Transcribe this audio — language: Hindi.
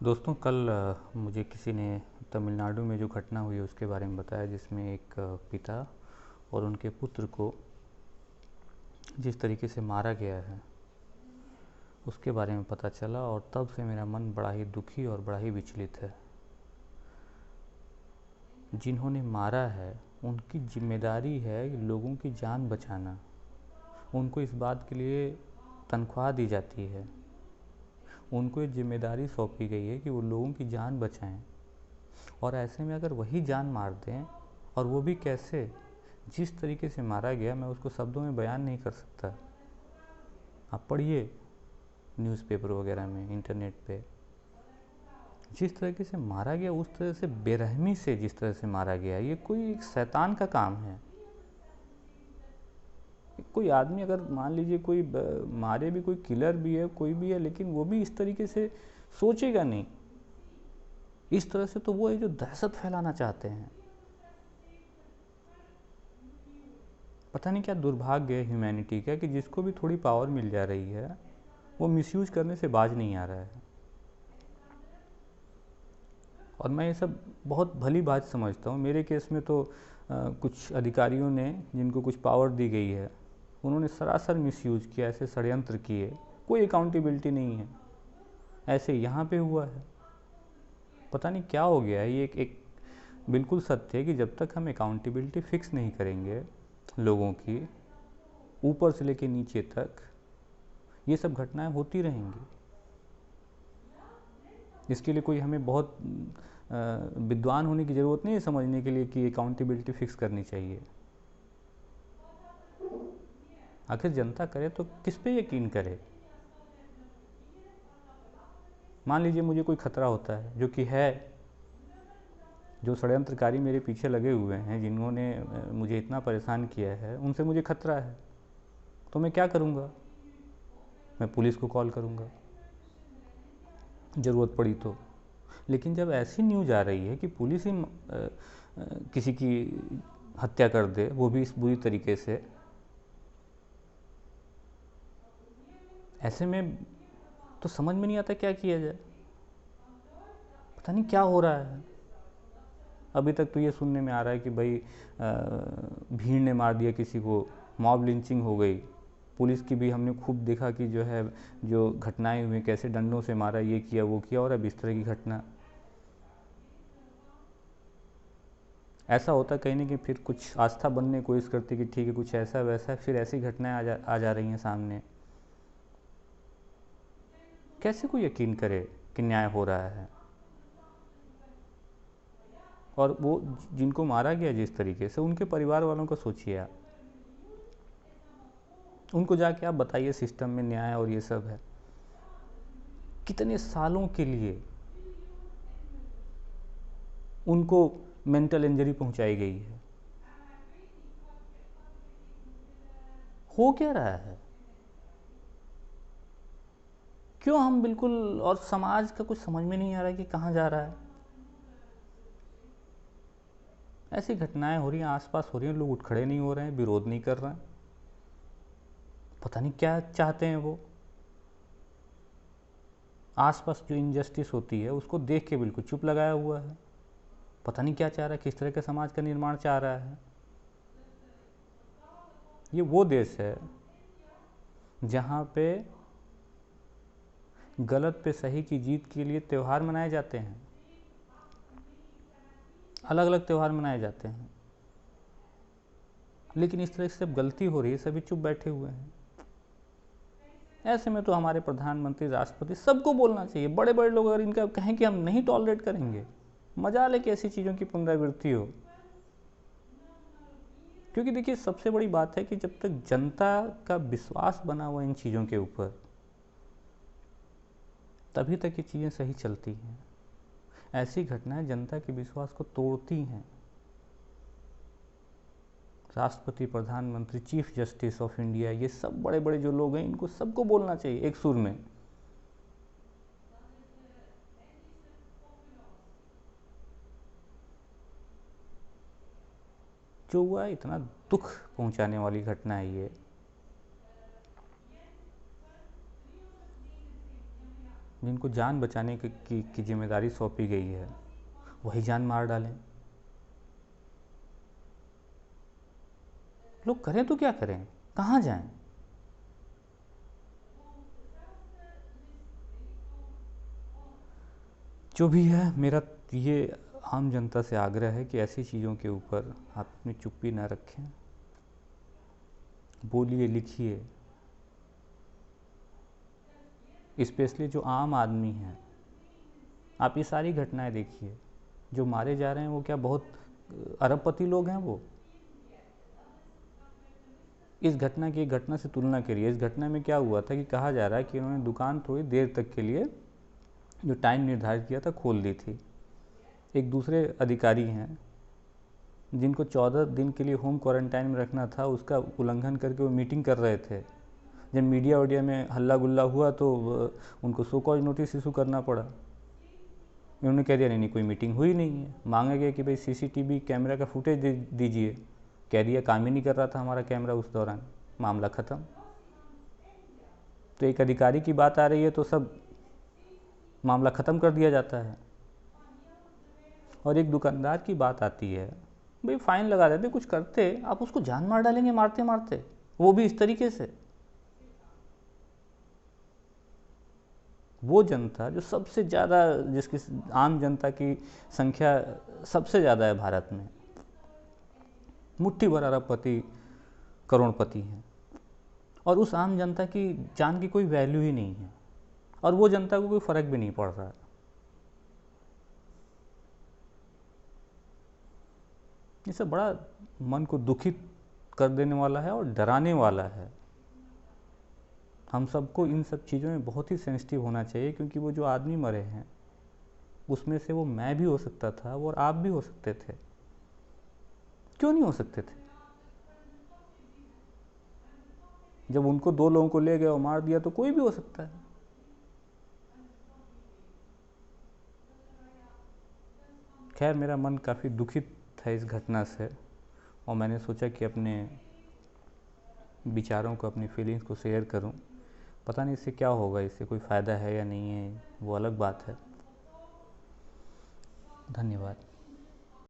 दोस्तों कल मुझे किसी ने तमिलनाडु में जो घटना हुई है उसके बारे में बताया, जिसमें एक पिता और उनके पुत्र को जिस तरीके से मारा गया है उसके बारे में पता चला। और तब से मेरा मन बड़ा ही दुखी और बड़ा ही विचलित है। जिन्होंने मारा है उनकी जिम्मेदारी है लोगों की जान बचाना। उनको इस बात के लिए तनख्वाह दी जाती है, उनको ये जिम्मेदारी सौंपी गई है कि वो लोगों की जान बचाएं। और ऐसे में अगर वही जान मार दें, और वो भी कैसे, जिस तरीके से मारा गया, मैं उसको शब्दों में बयान नहीं कर सकता। आप पढ़िए न्यूज़पेपर वगैरह में, इंटरनेट पे, जिस तरीके से मारा गया, उस तरह से बेरहमी से जिस तरह से मारा गया, ये कोई एक शैतान का काम है। कोई आदमी अगर मान लीजिए कोई मारे भी, कोई किलर भी है, कोई भी है, लेकिन वो भी इस तरीके से सोचेगा नहीं। इस तरह से तो वो है जो दहशत फैलाना चाहते हैं। पता नहीं क्या दुर्भाग्य है ह्यूमैनिटी का कि जिसको भी थोड़ी पावर मिल जा रही है वो मिसयूज करने से बाज नहीं आ रहा है। और मैं ये सब बहुत भली बात समझता हूँ। मेरे केस में तो कुछ अधिकारियों ने, जिनको कुछ पावर दी गई है, उन्होंने सरासर मिसयूज किया, ऐसे षड्यंत्र किए, कोई अकाउंटेबिलिटी नहीं है। ऐसे यहाँ पे हुआ है। पता नहीं क्या हो गया है। ये एक बिल्कुल सत्य है कि जब तक हम अकाउंटेबिलिटी फिक्स नहीं करेंगे लोगों की, ऊपर से लेके नीचे तक, ये सब घटनाएं होती रहेंगी। इसके लिए कोई हमें बहुत विद्वान होने की ज़रूरत नहीं है समझने के लिए कि अकाउंटेबिलिटी फिक्स करनी चाहिए। आखिर जनता करे तो किस पे यकीन करे। मान लीजिए मुझे कोई खतरा होता है, जो कि है, जो षड्यंत्रकारी मेरे पीछे लगे हुए हैं, जिन्होंने मुझे इतना परेशान किया है, उनसे मुझे खतरा है, तो मैं क्या करूँगा? मैं पुलिस को कॉल करूँगा ज़रूरत पड़ी तो। लेकिन जब ऐसी न्यूज़ आ रही है कि पुलिस ही किसी की हत्या कर दे, वो भी इस बुरी तरीके से, ऐसे में तो समझ में नहीं आता क्या किया जाए। पता नहीं क्या हो रहा है। अभी तक तो ये सुनने में आ रहा है कि भाई भीड़ ने मार दिया किसी को, मॉब लिंचिंग हो गई। पुलिस की भी हमने खूब देखा कि जो है, जो घटनाएं हुई, कैसे डंडों से मारा, ये किया वो किया, और अब इस तरह की घटना। ऐसा होता कहीं ना कहीं फिर कुछ आस्था बनने की कोशिश करती कि ठीक है कुछ ऐसा वैसा है, फिर ऐसी घटनाएं आ जा रही हैं सामने। कैसे कोई यकीन करे कि न्याय हो रहा है? और वो जिनको मारा गया जिस तरीके से, उनके परिवार वालों का सोचिए आप। उनको जाके आप बताइए सिस्टम में न्याय और ये सब है। कितने सालों के लिए उनको मेंटल इंजरी पहुंचाई गई है। हो क्या रहा है? क्यों हम बिल्कुल, और समाज का कुछ समझ में नहीं आ रहा है कि कहाँ जा रहा है। ऐसी घटनाएं हो रही हैं, आसपास हो रही हैं, लोग उठ खड़े नहीं हो रहे हैं, विरोध नहीं कर रहे हैं। पता नहीं क्या चाहते हैं वो। आसपास जो इनजस्टिस होती है उसको देख के बिल्कुल चुप लगाया हुआ है। पता नहीं क्या चाह रहा है, किस तरह के समाज का निर्माण चाह रहा है। ये वो देश है जहाँ पे गलत पे सही की जीत के लिए त्यौहार मनाए जाते हैं, अलग अलग त्यौहार मनाए जाते हैं। लेकिन इस तरह से जब गलती हो रही है, सभी चुप बैठे हुए हैं। ऐसे में तो हमारे प्रधानमंत्री, राष्ट्रपति, सबको बोलना चाहिए। बड़े बड़े लोग अगर इनका कहें कि हम नहीं टॉलरेट करेंगे, मजा ले कि ऐसी चीज़ों की पुनरावृत्ति हो। क्योंकि देखिए सबसे बड़ी बात है कि जब तक जनता का विश्वास बना हुआ इन चीज़ों के ऊपर, तभी तक ये चीज़ें सही चलती हैं। ऐसी घटनाएं जनता के विश्वास को तोड़ती हैं। राष्ट्रपति, प्रधानमंत्री, चीफ जस्टिस ऑफ इंडिया, ये सब बड़े बड़े जो लोग हैं, इनको सबको बोलना चाहिए एक सुर में। जो हुआ है, इतना दुख पहुंचाने वाली घटना है ये। जिनको जान बचाने की जिम्मेदारी सौंपी गई है, वही जान मार डालें। लोग करें तो क्या करें, कहाँ जाएं? जो भी है, मेरा ये आम जनता से आग्रह है कि ऐसी चीज़ों के ऊपर आप अपनी चुप्पी ना रखें, बोलिए, लिखिए। स्पेशली जो आम आदमी है, आप ये सारी घटनाएं देखिए, जो मारे जा रहे हैं वो क्या बहुत अरबपति लोग हैं? वो इस घटना की एक घटना से तुलना करिए। इस घटना में क्या हुआ था कि कहा जा रहा है कि उन्होंने दुकान थोड़ी देर तक के लिए, जो टाइम निर्धारित किया था, खोल दी थी। एक दूसरे अधिकारी हैं जिनको 14 दिन के लिए होम क्वारंटाइन में रखना था, उसका उल्लंघन करके वो मीटिंग कर रहे थे। जब मीडिया वीडिया में हल्ला गुल्ला हुआ तो उनको सो कॉज नोटिस इशू करना पड़ा। उन्होंने कह दिया नहीं कोई मीटिंग हुई नहीं है। मांगा गया कि भाई सीसीटीवी कैमरा का फुटेज दीजिए। कह दिया काम ही नहीं कर रहा था हमारा कैमरा उस दौरान। मामला ख़त्म। तो एक अधिकारी की बात आ रही है तो सब मामला ख़त्म कर दिया जाता है। और एक दुकानदार की बात आती है, भाई फाइन लगा देते, कुछ करते, आप उसको जान मार डालेंगे मारते मारते, वो भी इस तरीके से। वो जनता जो सबसे ज़्यादा, जिसकी आम जनता की संख्या सबसे ज़्यादा है भारत में, मुट्ठी भर अरबपति करोड़पति हैं, और उस आम जनता की जान की कोई वैल्यू ही नहीं है, और वो जनता को कोई फ़र्क भी नहीं पड़ रहा है। ये सब बड़ा मन को दुखित कर देने वाला है और डराने वाला है। हम सबको इन सब चीज़ों में बहुत ही सेंसिटिव होना चाहिए, क्योंकि वो जो आदमी मरे हैं उसमें से वो मैं भी हो सकता था और आप भी हो सकते थे। क्यों नहीं हो सकते थे? जब उनको 2 लोगों को ले गए और मार दिया तो कोई भी हो सकता है। खैर, मेरा मन काफ़ी दुखित था इस घटना से, और मैंने सोचा कि अपने विचारों को, अपनी फीलिंग्स को शेयर करूं। पता नहीं इससे क्या होगा, इससे कोई फ़ायदा है या नहीं है, वो अलग बात है। धन्यवाद।